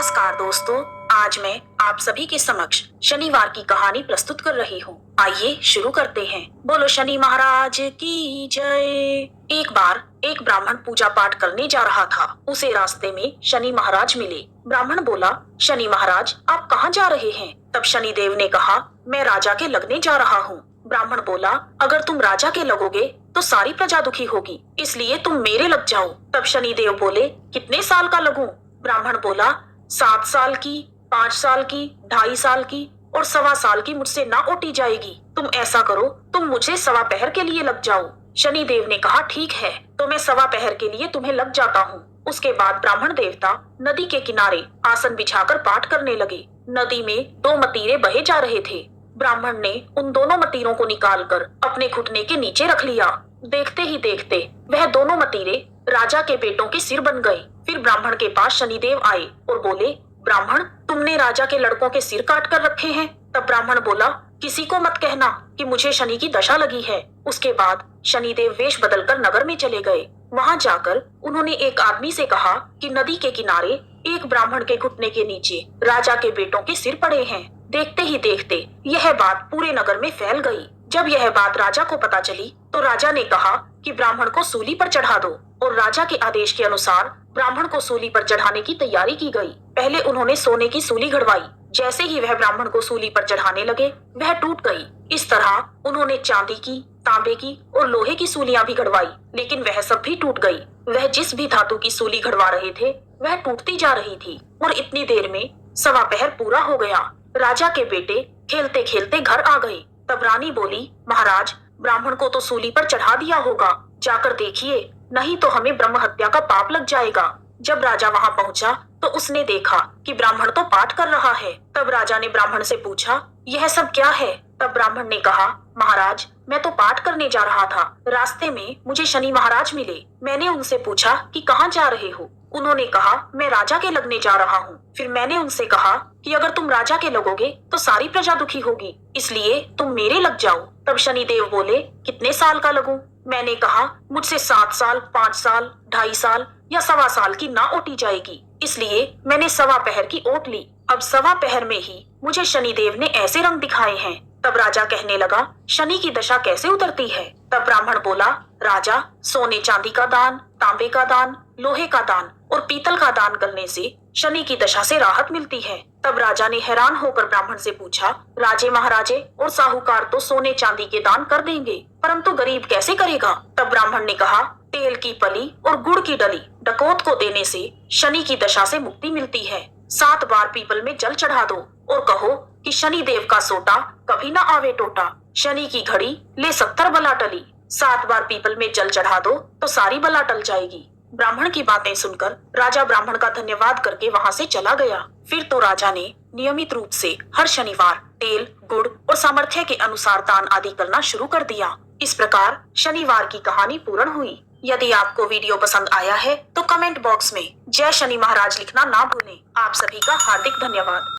नमस्कार दोस्तों, आज मैं आप सभी के समक्ष शनिवार की कहानी प्रस्तुत कर रही हूँ। आइए शुरू करते हैं। बोलो शनि महाराज की जय। एक बार एक ब्राह्मण पूजा पाठ करने जा रहा था। उसे रास्ते में शनि महाराज मिले। ब्राह्मण बोला, शनि महाराज आप कहाँ जा रहे हैं? तब शनि देव ने कहा, मैं राजा के लगने जा रहा हूँ। ब्राह्मण बोला, अगर तुम राजा के लगोगे तो सारी प्रजा दुखी होगी, इसलिए तुम मेरे लग जाओ। तब शनि देव बोले, कितने साल का लगूं? ब्राह्मण बोला, 7 साल की, 5 साल की, 2.5 साल की और 1.25 साल की मुझसे ना ओटी जाएगी। तुम ऐसा करो, तुम मुझे 1.25 पहर के लिए लग जाओ। शनि देव ने कहा, ठीक है, तो मैं 1.25 पहर के लिए तुम्हें लग जाता हूँ। उसके बाद ब्राह्मण देवता नदी के किनारे आसन बिछाकर पाठ करने लगे। नदी में 2 मतीरे बहे जा रहे थे। ब्राह्मण ने उन दोनों मतीरों को निकालकर अपने घुटने के नीचे रख लिया। देखते ही देखते वह दोनों मतीरे राजा के बेटों के सिर बन गए। फिर ब्राह्मण के पास शनिदेव आए और बोले, ब्राह्मण तुमने राजा के लड़कों के सिर काट कर रखे हैं। तब ब्राह्मण बोला, किसी को मत कहना कि मुझे शनि की दशा लगी है। उसके बाद शनिदेव वेश बदलकर नगर में चले गए। वहां जाकर उन्होंने एक आदमी से कहा कि नदी के किनारे एक ब्राह्मण के घुटने के नीचे राजा के बेटों के सिर पड़े हैं। देखते ही देखते यह बात पूरे नगर में फैल गई। जब यह बात राजा को पता चली तो राजा ने कहा कि ब्राह्मण को सूली पर चढ़ा दो, और राजा के आदेश के अनुसार ब्राह्मण को सूली पर चढ़ाने की तैयारी की गई। पहले उन्होंने सोने की सूली घड़वाई। जैसे ही वह ब्राह्मण को सूली पर चढ़ाने लगे, वह टूट गई। इस तरह उन्होंने चांदी की, तांबे की और लोहे की सूलियां भी घड़वाई, लेकिन वह सब भी टूट गई। वह जिस भी धातु की सूली घड़वा रहे थे वह टूटती जा रही थी, और इतनी देर में 1.25 पहर पूरा हो गया। राजा के बेटे खेलते खेलते घर आ गए। तब रानी बोली, महाराज ब्राह्मण को तो सूली पर चढ़ा दिया होगा, जाकर देखिए, नहीं तो हमें ब्रह्म हत्या का पाप लग जाएगा। जब राजा वहां पहुंचा तो उसने देखा कि ब्राह्मण तो पाठ कर रहा है। तब राजा ने ब्राह्मण से पूछा, यह सब क्या है? तब ब्राह्मण ने कहा, महाराज मैं तो पाठ करने जा रहा था। रास्ते में मुझे शनि महाराज मिले। मैंने उनसे पूछा कि कहाँ जा रहे हो? उन्होंने कहा, मैं राजा के लगने जा रहा हूँ। फिर मैंने उनसे कहा कि अगर तुम राजा के लगोगे तो सारी प्रजा दुखी होगी, इसलिए तुम मेरे लग जाओ। तब शनिदेव बोले, कितने साल का लगूं? मैंने कहा, मुझसे 7 साल, 5 साल, 2.5 साल या 1.25 साल की ना ओटी जाएगी, इसलिए मैंने 1.25 पहर की ओट ली। अब 1.25 पहर में ही मुझे शनिदेव ने ऐसे रंग दिखाए हैं। तब राजा कहने लगा, शनि की दशा कैसे उतरती है? तब ब्राह्मण बोला, राजा सोने चांदी का दान, तांबे का दान, लोहे का दान और पीतल का दान करने से शनि की दशा से राहत मिलती है। तब राजा ने हैरान होकर ब्राह्मण से पूछा, राजे महाराजे और साहूकार तो सोने चांदी के दान कर देंगे, परंतु गरीब कैसे करेगा? तब ब्राह्मण ने कहा, तेल की पली और गुड़ की डली डकौत को देने से शनि की दशा से मुक्ति मिलती है। 7 बार पीपल में जल चढ़ा दो और कहो कि शनि देव का सोटा कभी ना आवे टोटा। शनि की घड़ी ले 70 बला टली। 7 बार पीपल में जल चढ़ा दो तो सारी बला टल जाएगी। ब्राह्मण की बातें सुनकर राजा ब्राह्मण का धन्यवाद करके वहां से चला गया। फिर तो राजा ने नियमित रूप से हर शनिवार तेल, गुड़ और सामर्थ्य के अनुसार दान आदि करना शुरू कर दिया। इस प्रकार शनिवार की कहानी पूर्ण हुई। यदि आपको वीडियो पसंद आया है तो कमेंट बॉक्स में जय शनि महाराज लिखना ना भूलें। आप सभी का हार्दिक धन्यवाद।